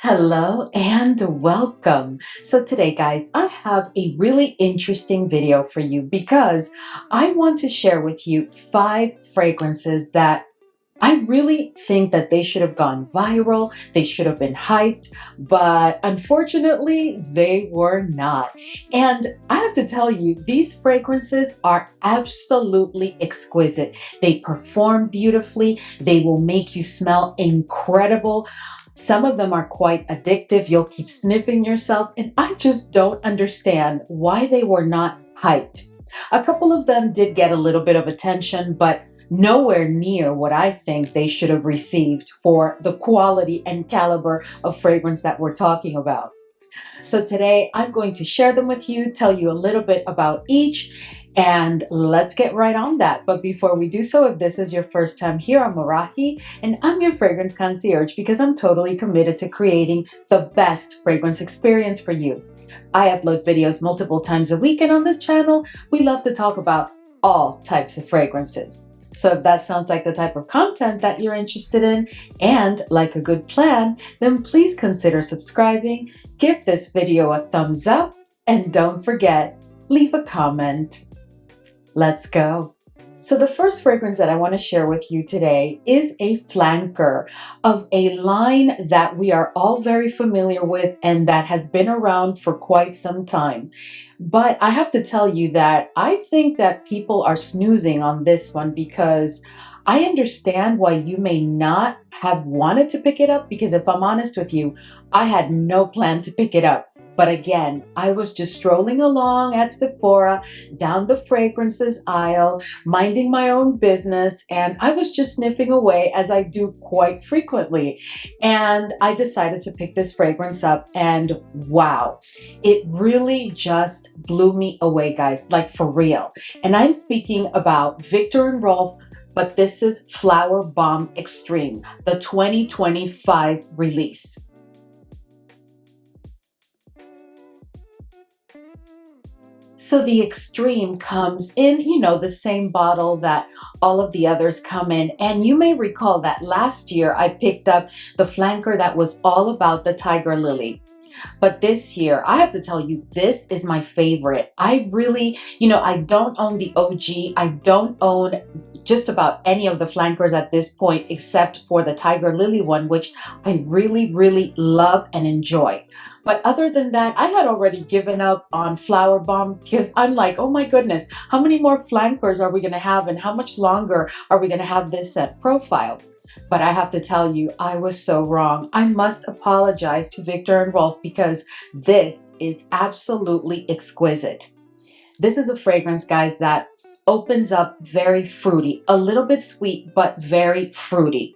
Hello and welcome. So today, guys, I have a really interesting video for you because I want to share with you 5 fragrances that I really think that they should have gone viral, they should have been hyped, but unfortunately they were not. And I have to tell you, these fragrances are absolutely exquisite. They perform beautifully, they will make you smell incredible. Some of them are quite addictive. You'll keep sniffing yourself, and I just don't understand why they were not hyped. A couple of them did get a little bit of attention, but nowhere near what I think they should have received for the quality and caliber of fragrance that we're talking about. So today I'm going to share them with you, tell you a little bit about each, and let's get right on that. But before we do so, if this is your first time here, I'm Arahi, and I'm your fragrance concierge because I'm totally committed to creating the best fragrance experience for you. I upload videos multiple times a week, and on this channel, we love to talk about all types of fragrances. So if that sounds like the type of content that you're interested in and like a good plan, then please consider subscribing, give this video a thumbs up, and don't forget, leave a comment. Let's go. So the first fragrance that I want to share with you today is a flanker of a line that we are all very familiar with and that has been around for quite some time. But I have to tell you that I think that people are snoozing on this one because I understand why you may not have wanted to pick it up, because if I'm honest with you, I had no plan to pick it up. But again, I was just strolling along at Sephora down the fragrances aisle, minding my own business, and I was just sniffing away as I do quite frequently. And I decided to pick this fragrance up, and wow, it really just blew me away, guys, like for real. And I'm speaking about Viktor and Rolf, but this is Flowerbomb Extreme, the 2025 release. So the Extreme comes in, the same bottle that all of the others come in. And you may recall that last year I picked up the flanker that was all about the tiger lily. But this year, I have to tell you, this is my favorite. I really, I don't own the OG. I don't own just about any of the flankers at this point, except for the Tiger Lily one, which I really, really love and enjoy. But other than that, I had already given up on Flowerbomb because I'm like, oh my goodness, how many more flankers are we going to have, and how much longer are we going to have this scent profile? But I have to tell you, I was so wrong. I must apologize to Viktor and Rolf because this is absolutely exquisite. This is a fragrance, guys, that opens up very fruity, a little bit sweet, but very fruity.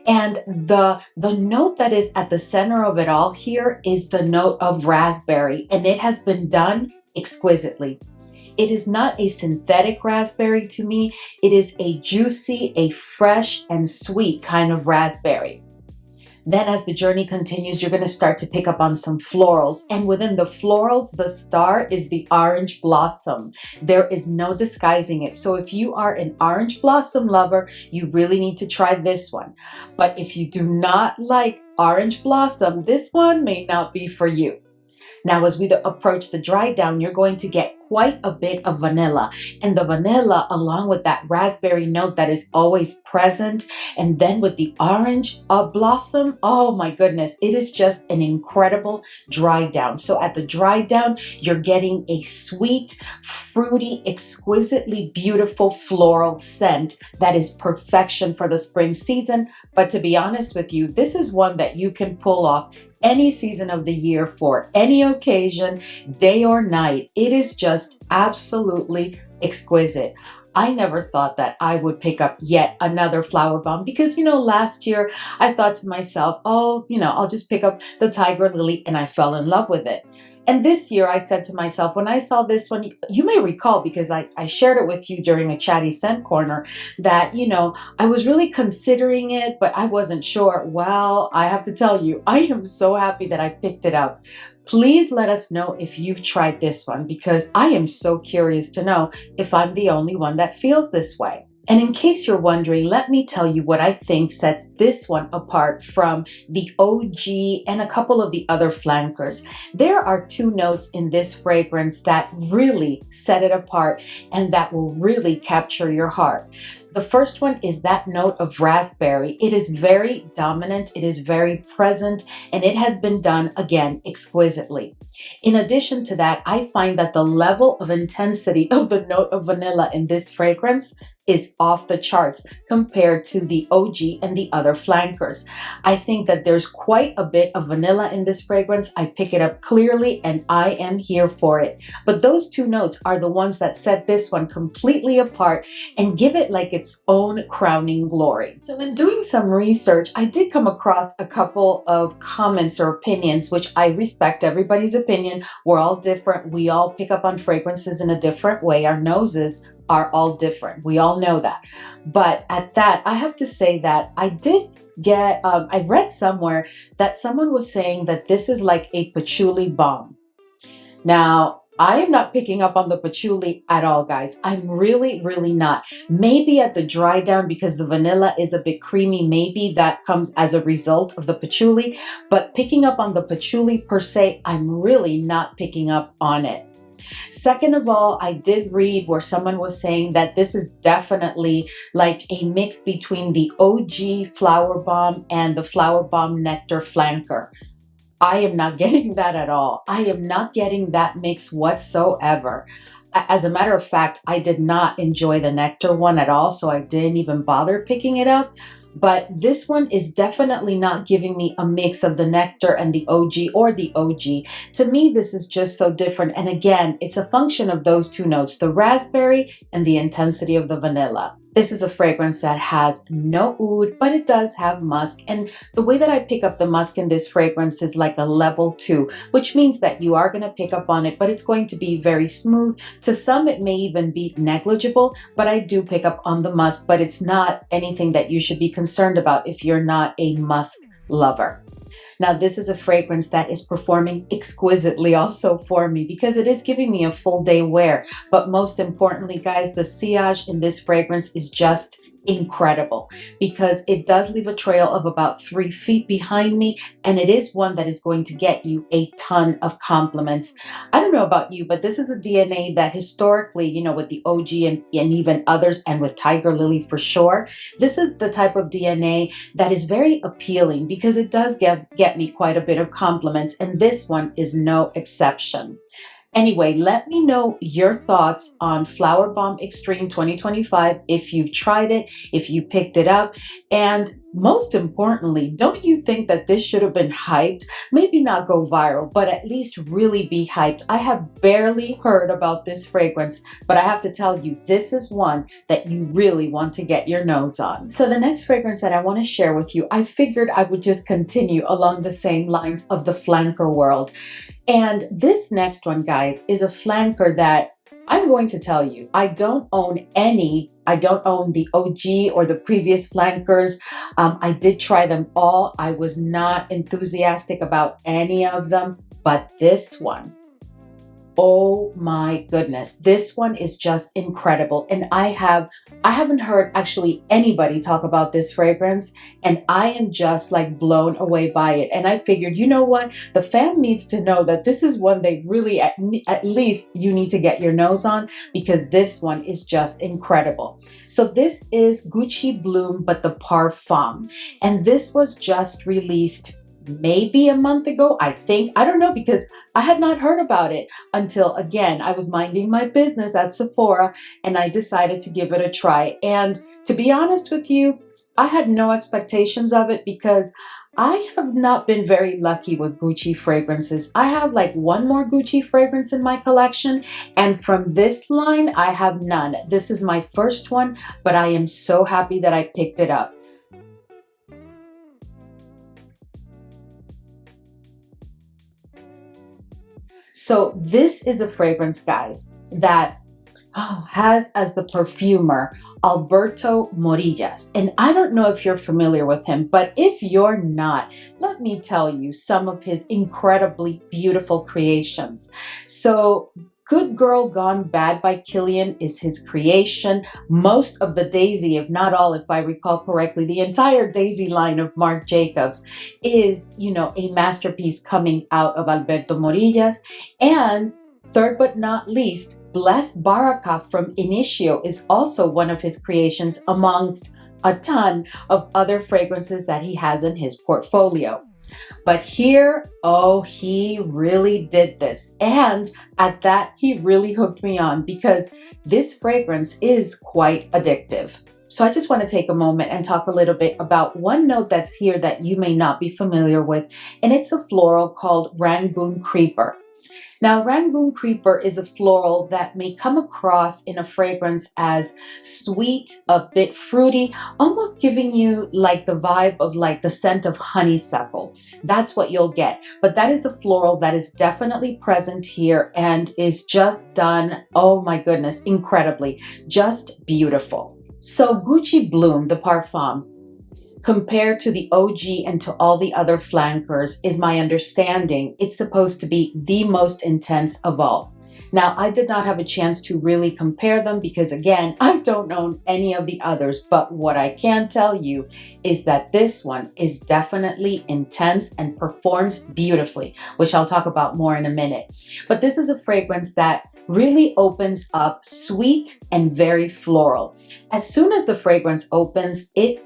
And the note that is at the center of it all here is the note of raspberry, and it has been done exquisitely. It is not a synthetic raspberry to me. It is a juicy, a fresh and sweet kind of raspberry. Then as the journey continues, you're going to start to pick up on some florals. And within the florals, the star is the orange blossom. There is no disguising it. So if you are an orange blossom lover, you really need to try this one. But if you do not like orange blossom, this one may not be for you. Now, as we approach the dry down, you're going to get quite a bit of vanilla, and the vanilla along with that raspberry note that is always present, and then with the orange blossom, oh my goodness, it is just an incredible dry down. So at the dry down, you're getting a sweet, fruity, exquisitely beautiful floral scent that is perfection for the spring season. But to be honest with you, this is one that you can pull off any season of the year for any occasion, day or night. It is just absolutely exquisite. I never thought that I would pick up yet another Flowerbomb because, last year I thought to myself, oh, I'll just pick up the Tiger Lily, and I fell in love with it. And this year I said to myself, when I saw this one, you may recall because I shared it with you during a chatty scent corner that, I was really considering it, but I wasn't sure. Well, I have to tell you, I am so happy that I picked it up. Please let us know if you've tried this one because I am so curious to know if I'm the only one that feels this way. And in case you're wondering, let me tell you what I think sets this one apart from the OG and a couple of the other flankers. There are two notes in this fragrance that really set it apart and that will really capture your heart. The first one is that note of raspberry. It is very dominant, it is very present, and it has been done, again, exquisitely. In addition to that, I find that the level of intensity of the note of vanilla in this fragrance is off the charts compared to the OG and the other flankers. I think that there's quite a bit of vanilla in this fragrance. I pick it up clearly and I am here for it. But those two notes are the ones that set this one completely apart and give it like its own crowning glory. So in doing some research, I did come across a couple of comments or opinions, which I respect everybody's opinion. We're all different. We all pick up on fragrances in a different way. Our noses are all different. We all know that. But at that, I have to say that I did get, I read somewhere that someone was saying that this is like a patchouli bomb. Now, I am not picking up on the patchouli at all, guys. I'm really, really not. Maybe at the dry down because the vanilla is a bit creamy, maybe that comes as a result of the patchouli. But picking up on the patchouli per se, I'm really not picking up on it. Second of all, I did read where someone was saying that this is definitely like a mix between the OG Flowerbomb and the Flowerbomb Nectar Flanker. I am not getting that at all. I am not getting that mix whatsoever. As a matter of fact, I did not enjoy the Nectar one at all, so I didn't even bother picking it up. But this one is definitely not giving me a mix of the Nectar and the OG or the OG. To me, this is just so different. And again, it's a function of those two notes, the raspberry and the intensity of the vanilla. This is a fragrance that has no oud, but it does have musk. And the way that I pick up the musk in this fragrance is like a level 2, which means that you are going to pick up on it, but it's going to be very smooth. To some, it may even be negligible, but I do pick up on the musk, but it's not anything that you should be concerned about if you're not a musk lover. Now, this is a fragrance that is performing exquisitely also for me because it is giving me a full day wear. But most importantly, guys, the sillage in this fragrance is just incredible because it does leave a trail of about 3 feet behind me, and it is one that is going to get you a ton of compliments. I don't know about you, but this is a DNA that historically, you know, with the OG and even others, and with Tiger Lily for sure, this is the type of DNA that is very appealing because it does get me quite a bit of compliments, and this one is no exception. Anyway, let me know your thoughts on Flowerbomb Extreme 2025, if you've tried it, if you picked it up, and most importantly, don't you think that this should have been hyped? Maybe not go viral, but at least really be hyped. I have barely heard about this fragrance, but I have to tell you, this is one that you really want to get your nose on. So the next fragrance that I want to share with you, I figured I would just continue along the same lines of the flanker world. And this next one, guys, is a flanker that I'm going to tell you, I don't own any. I don't own the OG or the previous flankers. I did try them all. I was not enthusiastic about any of them, but this one, oh my goodness, this one is just incredible. And I haven't heard actually anybody talk about this fragrance, and I am just like blown away by it. And I figured, you know what? The fam needs to know that this is one they really, at least you need to get your nose on, because this one is just incredible. So this is Gucci Bloom, but the Parfum. And this was just released maybe a month ago, I think. I don't know, because I had not heard about it until, again, I was minding my business at Sephora and I decided to give it a try. And to be honest with you, I had no expectations of it because I have not been very lucky with Gucci fragrances. I have like one more Gucci fragrance in my collection, and from this line, I have none. This is my first one, but I am so happy that I picked it up. So this is a fragrance, guys, that has as the perfumer Alberto Morillas. And I don't know if you're familiar with him, but if you're not, let me tell you some of his incredibly beautiful creations. So Good Girl Gone Bad by Kilian is his creation. Most of the Daisy, if not all, if I recall correctly, the entire Daisy line of Marc Jacobs is, a masterpiece coming out of Alberto Morillas. And third but not least, Blessed Baraka from Inicio is also one of his creations amongst a ton of other fragrances that he has in his portfolio. But here, oh, he really did this. And at that, he really hooked me on because this fragrance is quite addictive. So I just want to take a moment and talk a little bit about one note that's here that you may not be familiar with, and it's a floral called Rangoon Creeper. Now, Rangoon Creeper is a floral that may come across in a fragrance as sweet, a bit fruity, almost giving you like the vibe of like the scent of honeysuckle. That's what you'll get. But that is a floral that is definitely present here and is just done, oh my goodness, incredibly, just beautiful. So Gucci Bloom, the Parfum, compared to the OG and to all the other flankers, is my understanding, it's supposed to be the most intense of all. Now, I did not have a chance to really compare them because, again, I don't own any of the others, but what I can tell you is that this one is definitely intense and performs beautifully, which I'll talk about more in a minute. But this is a fragrance that really opens up sweet and very floral. As soon as the fragrance opens, it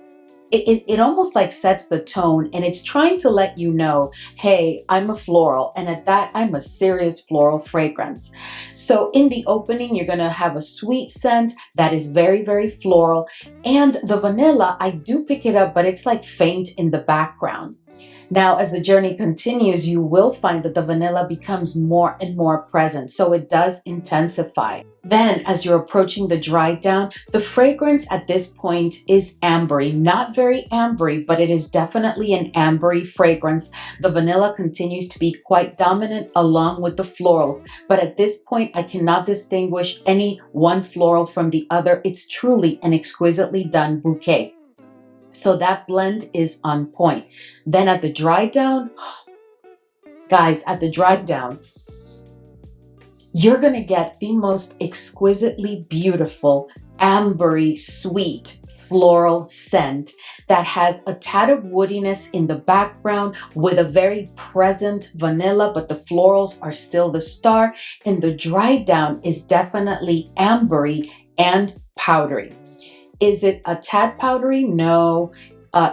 almost like sets the tone, and it's trying to let you know, hey, I'm a floral, and at that, I'm a serious floral fragrance. So in the opening, you're gonna have a sweet scent that is very, very floral, and the vanilla, I do pick it up, but it's like faint in the background. Now, as the journey continues, you will find that the vanilla becomes more and more present, so it does intensify. Then, as you're approaching the dry down, the fragrance at this point is ambery. Not very ambery, but it is definitely an ambery fragrance. The vanilla continues to be quite dominant along with the florals, but at this point, I cannot distinguish any one floral from the other. It's truly an exquisitely done bouquet. So that blend is on point. Then at the dry down, guys, at the dry down, you're going to get the most exquisitely beautiful, ambery, sweet, floral scent that has a tad of woodiness in the background with a very present vanilla, but the florals are still the star. And the dry down is definitely ambery and powdery. Is it a tad powdery? No.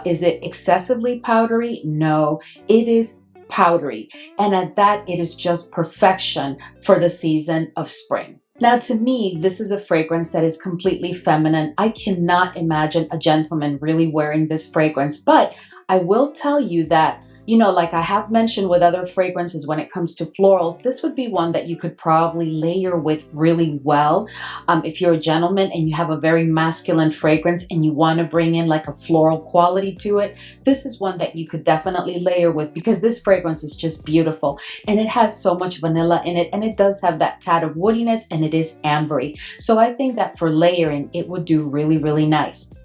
Is it excessively powdery? No. It is powdery. And at that, it is just perfection for the season of spring. Now, to me, this is a fragrance that is completely feminine. I cannot imagine a gentleman really wearing this fragrance, but I will tell you that, like I have mentioned with other fragrances when it comes to florals, this would be one that you could probably layer with really well. If you're a gentleman and you have a very masculine fragrance and you want to bring in like a floral quality to it, this is one that you could definitely layer with because this fragrance is just beautiful and it has so much vanilla in it and it does have that tad of woodiness and it is ambery. So I think that for layering, it would do really, really nice.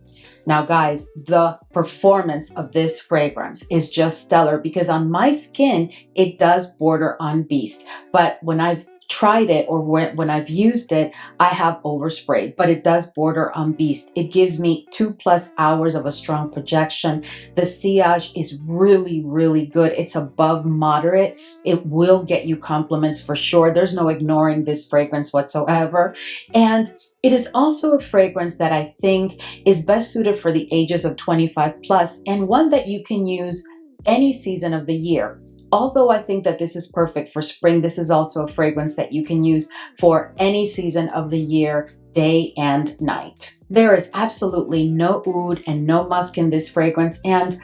Now, guys, the performance of this fragrance is just stellar because on my skin, it does border on beast. But when I've tried it or when I've used it, I have oversprayed, but it does border on beast. It gives me 2+ hours of a strong projection. The sillage is really, really good. It's above moderate. It will get you compliments for sure. There's no ignoring this fragrance whatsoever. And it is also a fragrance that I think is best suited for the ages of 25+ and one that you can use any season of the year. Although I think that this is perfect for spring, this is also a fragrance that you can use for any season of the year, day and night. There is absolutely no oud and no musk in this fragrance, and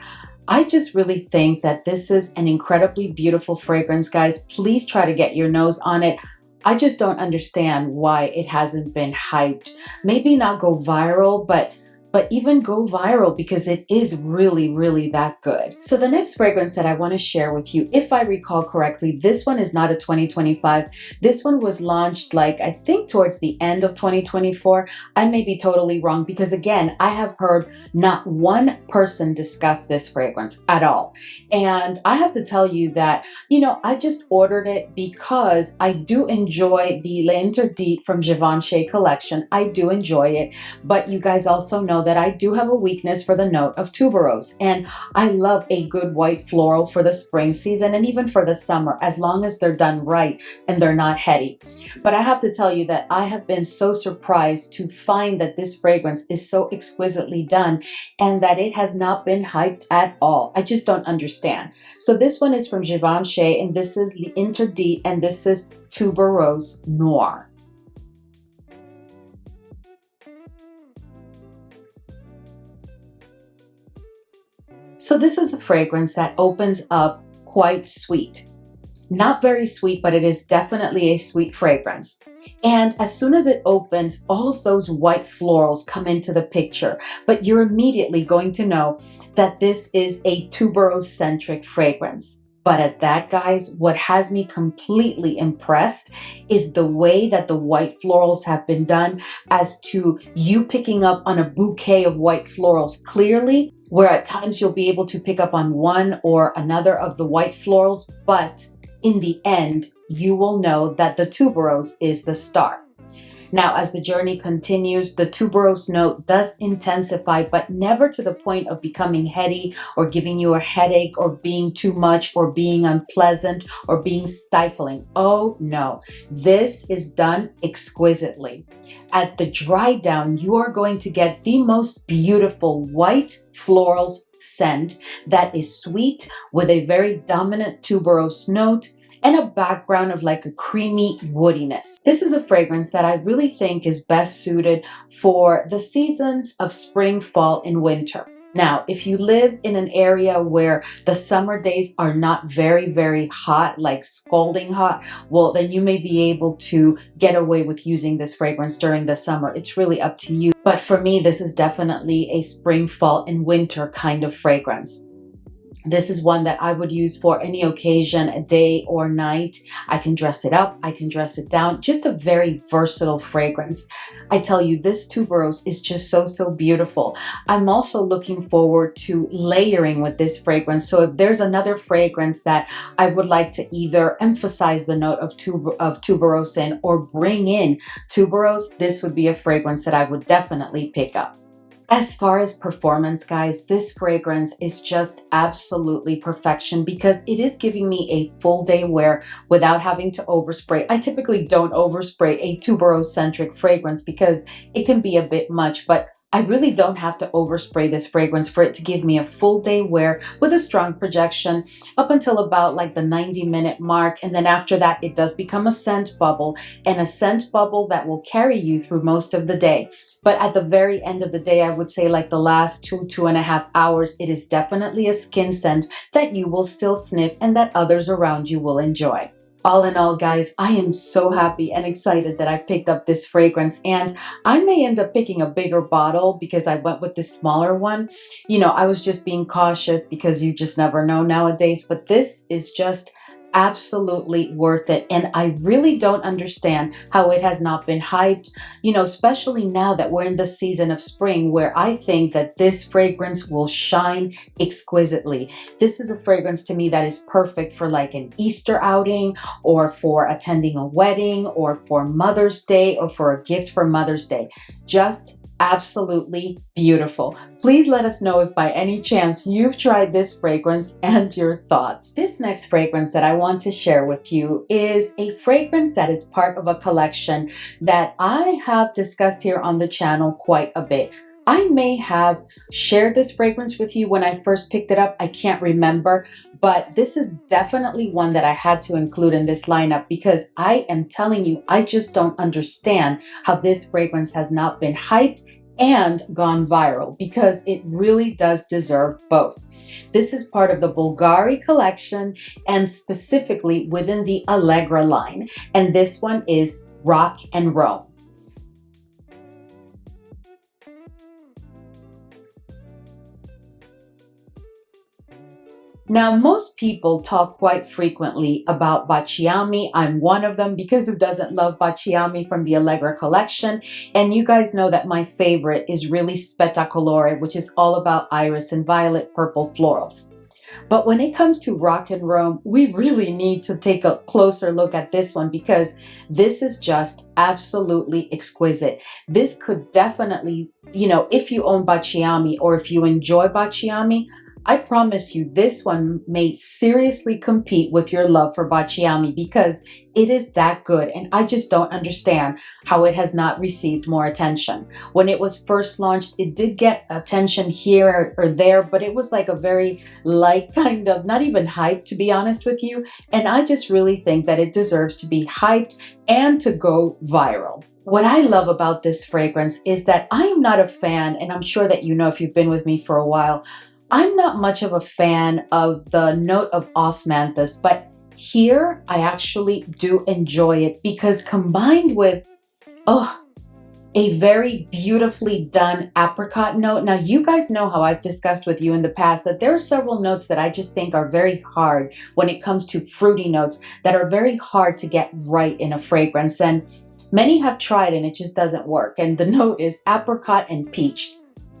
I just really think that this is an incredibly beautiful fragrance, guys. Please try to get your nose on it. I just don't understand why it hasn't been hyped. Maybe not go viral, but but even go viral because it is really, really that good. So the next fragrance that I want to share with you, if I recall correctly, this one is not a 2025. This one was launched like, I think towards the end of 2024. I may be totally wrong because again, I have heard not one person discuss this fragrance at all. And I have to tell you that, I just ordered it because I do enjoy the L'Interdit from Givenchy collection. I do enjoy it, but you guys also know that I do have a weakness for the note of tuberose, and I love a good white floral for the spring season and even for the summer, as long as they're done right and they're not heady. But I have to tell you that I have been so surprised to find that this fragrance is so exquisitely done and that it has not been hyped at all. I just don't understand. So this one is from Givenchy, and this is L'Interdit, and this is Tubereuse Noire. So this is a fragrance that opens up quite sweet. Not very sweet, but it is definitely a sweet fragrance. And as soon as it opens, all of those white florals come into the picture, but you're immediately going to know that this is a tuberose-centric fragrance. But at that, guys, what has me completely impressed is the way that the white florals have been done, as to you picking up on a bouquet of white florals clearly, where at times you'll be able to pick up on one or another of the white florals, but in the end, you will know that the tuberose is the star. Now, as the journey continues, the tuberose note does intensify, but never to the point of becoming heady or giving you a headache or being too much or being unpleasant or being stifling. Oh no, this is done exquisitely. At the dry down, you are going to get the most beautiful white florals scent that is sweet with a very dominant tuberose note and a background of like a creamy woodiness. This is a fragrance that I really think is best suited for the seasons of spring, fall, and winter. Now, if you live in an area where the summer days are not very, very hot, like scalding hot, well, then you may be able to get away with using this fragrance during the summer. It's really up to you. But for me, this is definitely a spring, fall, and winter kind of fragrance. This is one that I would use for any occasion, day or night. I can dress it up, I can dress it down. Just a very versatile fragrance. I tell you, this tuberose is just so beautiful. I'm also looking forward to layering with this fragrance. So if there's another fragrance that I would like to either emphasize the note of tuberose in or bring in tuberose, this would be a fragrance that I would definitely pick up. As far as performance, guys, this fragrance is just absolutely perfection because it is giving me a full day wear without having to overspray. I typically don't overspray a tuberose-centric fragrance because it can be a bit much, but I really don't have to overspray this fragrance for it to give me a full day wear with a strong projection up until about like the 90-minute mark. And then after that, it does become a scent bubble, and a scent bubble that will carry you through most of the day. But at the very end of the day, I would say like the last 2.5 hours, it is definitely a skin scent that you will still sniff and that others around you will enjoy. All in all, guys, I am so happy and excited that I picked up this fragrance, and I may end up picking a bigger bottle because I went with this smaller one. I was just being cautious because you just never know nowadays, but this is just absolutely worth it. And I really don't understand how it has not been hyped, especially now that we're in the season of spring, where I think that this fragrance will shine exquisitely. This is a fragrance to me that is perfect for like an Easter outing, or for attending a wedding, or for Mother's Day, or for a gift for Mother's Day. Just absolutely beautiful. Please let us know if by any chance you've tried this fragrance and your thoughts. This next fragrance that I want to share with you is a fragrance that is part of a collection that I have discussed here on the channel quite a bit. I may have shared this fragrance with you when I first picked it up. I can't remember, but this is definitely one that I had to include in this lineup because I am telling you, I just don't understand how this fragrance has not been hyped and gone viral, because it really does deserve both. This is part of the Bvlgari collection, and specifically within the Allegra line, and this one is Rock and Roll. Now, most people talk quite frequently about Bacciami. I'm one of them, because who doesn't love Bacciami from the Allegra collection? And you guys know that my favorite is really Spettacolore, which is all about iris and violet purple florals. But when it comes to Rock and Rome, we really need to take a closer look at this one, because this is just absolutely exquisite. This could definitely, if you own Bacciami or if you enjoy Bacciami, I promise you this one may seriously compete with your love for Bacciami, because it is that good, and I just don't understand how it has not received more attention. When it was first launched, it did get attention here or there, but it was like a very light kind of, not even hyped, to be honest with you, and I just really think that it deserves to be hyped and to go viral. What I love about this fragrance is that I am not a fan, and I'm sure that you know if you've been with me for a while, I'm not much of a fan of the note of osmanthus, but here I actually do enjoy it, because combined with, a very beautifully done apricot note. Now, you guys know how I've discussed with you in the past that there are several notes that I just think are very hard when it comes to fruity notes, that are very hard to get right in a fragrance. And many have tried and it just doesn't work. And the note is apricot and peach.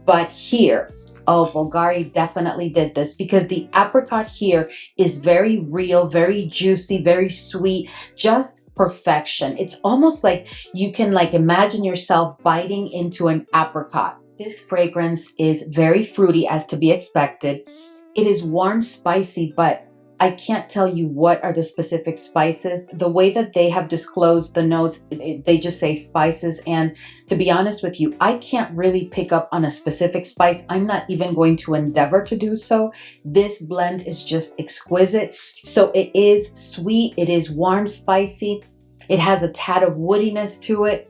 But here, Bvlgari definitely did this, because the apricot here is very real, very juicy, very sweet, just perfection. It's almost like you can imagine yourself biting into an apricot. This fragrance is very fruity, as to be expected. It is warm, spicy, but I can't tell you what are the specific spices. The way that they have disclosed the notes, they just say spices. And to be honest with you, I can't really pick up on a specific spice. I'm not even going to endeavor to do so. This blend is just exquisite. So it is sweet. It is warm, spicy. It has a tad of woodiness to it.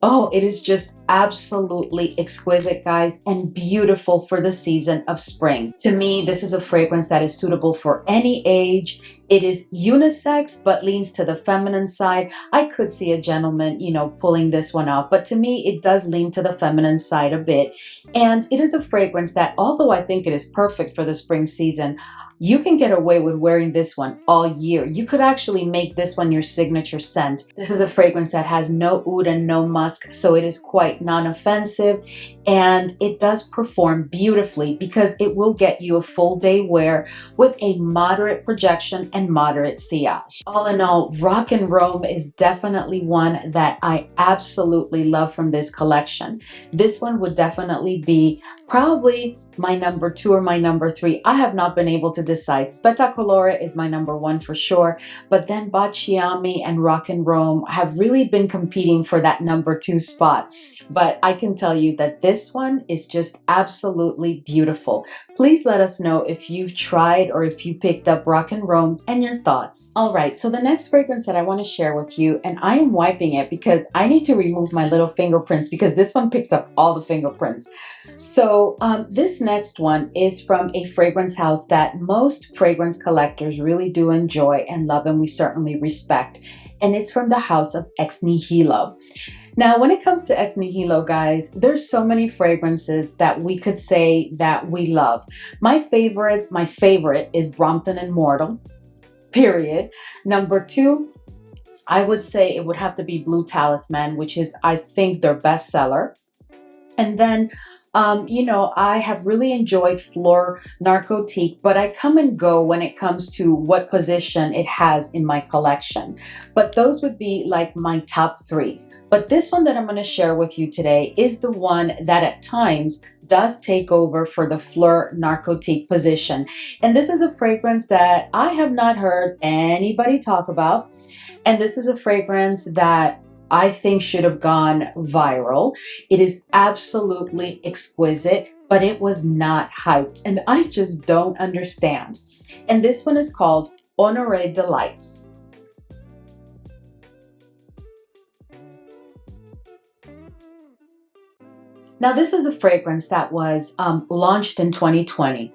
Oh, it is just absolutely exquisite, guys, and beautiful for the season of spring. To me, this is a fragrance that is suitable for any age. It is unisex, but leans to the feminine side. I could see a gentleman, pulling this one off, but to me, it does lean to the feminine side a bit. And it is a fragrance that, although I think it is perfect for the spring season, you can get away with wearing this one all year. You could actually make this one your signature scent. This is a fragrance that has no oud and no musk, so it is quite non-offensive, and it does perform beautifully, because it will get you a full day wear with a moderate projection and moderate sillage. All in all, Rock and Rome is definitely one that I absolutely love from this collection. This one would definitely be probably my number 2 or my number 3. I have not been able to decide. Spettacolore is my number 1 for sure, but then Bacciami and Rock and Rome have really been competing for that number 2 spot. But I can tell you that this one is just absolutely beautiful. Please let us know if you've tried or if you picked up Rock and Rome and your thoughts. All right, so the next fragrance that I want to share with you, and I am wiping it because I need to remove my little fingerprints, because this one picks up all the fingerprints. So this next one is from a fragrance house that most fragrance collectors really do enjoy and love, and we certainly respect. And it's from the house of Ex Nihilo. Now, when it comes to Ex Nihilo, guys, there's so many fragrances that we could say that we love. My favorite is Brompton and Mortal, period. Number 2, I would say it would have to be Blue Talisman, which is, I think, their bestseller. And then, I have really enjoyed Fleur Narcotique, but I come and go when it comes to what position it has in my collection. But those would be like my top 3. But this one that I'm going to share with you today is the one that at times does take over for the Fleur Narcotique position. And this is a fragrance that I have not heard anybody talk about. And this is a fragrance that I think should have gone viral. It is absolutely exquisite, but it was not hyped, and I just don't understand. And this one is called Honore Delights. Now, this is a fragrance that was launched in 2020.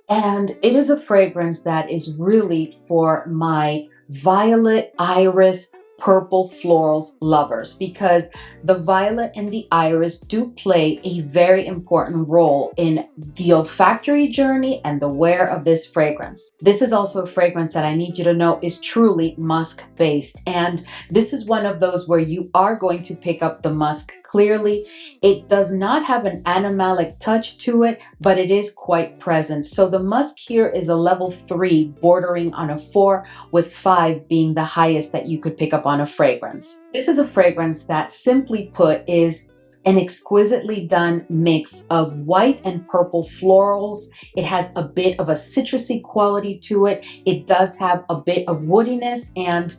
And it is a fragrance that is really for my violet, iris, purple florals lovers, because the violet and the iris do play a very important role in the olfactory journey and the wear of this fragrance. This is also a fragrance that I need you to know is truly musk based, and this is one of those where you are going to pick up the musk clearly. It does not have an animalic touch to it, but it is quite present. So the musk here is a level 3 bordering on a 4, with 5 being the highest that you could pick up on a fragrance. This is a fragrance that, simply put, is an exquisitely done mix of white and purple florals. It has a bit of a citrusy quality to it. It does have a bit of woodiness, and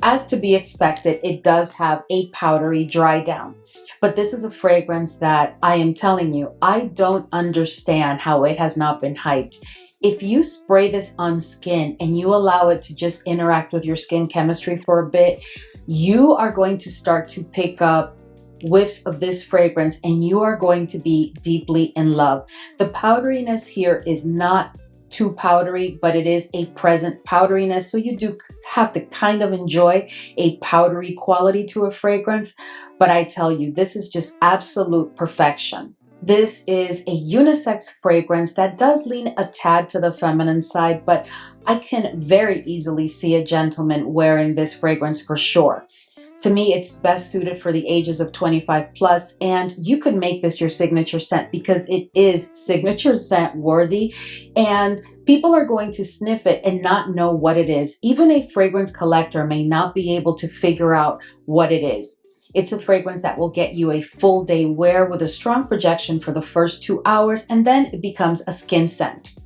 as to be expected, it does have a powdery dry down. But this is a fragrance that I am telling you, I don't understand how it has not been hyped. If you spray this on skin and you allow it to just interact with your skin chemistry for a bit, you are going to start to pick up whiffs of this fragrance and you are going to be deeply in love. The powderiness here is not too powdery, but it is a present powderiness. So you do have to kind of enjoy a powdery quality to a fragrance. But I tell you, this is just absolute perfection. This is a unisex fragrance that does lean a tad to the feminine side, but I can very easily see a gentleman wearing this fragrance for sure. To me, it's best suited for the ages of 25 plus, and you could make this your signature scent because it is signature scent worthy, and people are going to sniff it and not know what it is. Even a fragrance collector may not be able to figure out what it is. It's a fragrance that will get you a full day wear with a strong projection for the first 2 hours, and then it becomes a skin scent.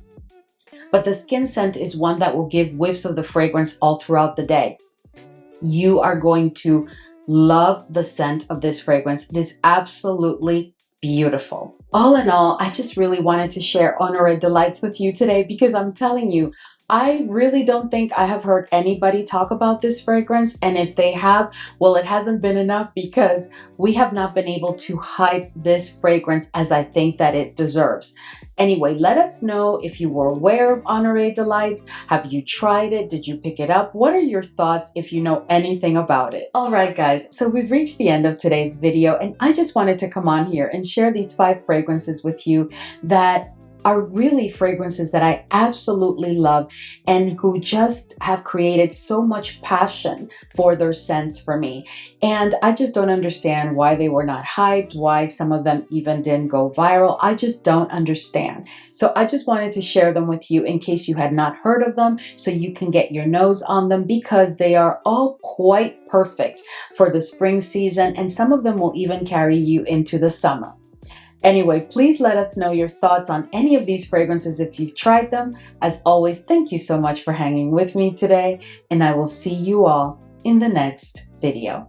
But the skin scent is one that will give whiffs of the fragrance all throughout the day. You are going to love the scent of this fragrance. It is absolutely beautiful. All in all, I just really wanted to share Honore Delights with you today because I'm telling you, I really don't think I have heard anybody talk about this fragrance. And if they have, well, it hasn't been enough because we have not been able to hype this fragrance as I think that it deserves. Anyway, let us know if you were aware of Honore Delights. Have you tried it? Did you pick it up? What are your thoughts if you know anything about it? All right, guys, so we've reached the end of today's video, and I just wanted to come on here and share these 5 fragrances with you that are really fragrances that I absolutely love and who just have created so much passion for their scents for me. And I just don't understand why they were not hyped, why some of them even didn't go viral. I just don't understand. So I just wanted to share them with you in case you had not heard of them, so you can get your nose on them, because they are all quite perfect for the spring season, and some of them will even carry you into the summer. Anyway, please let us know your thoughts on any of these fragrances if you've tried them. As always, thank you so much for hanging with me today, and I will see you all in the next video.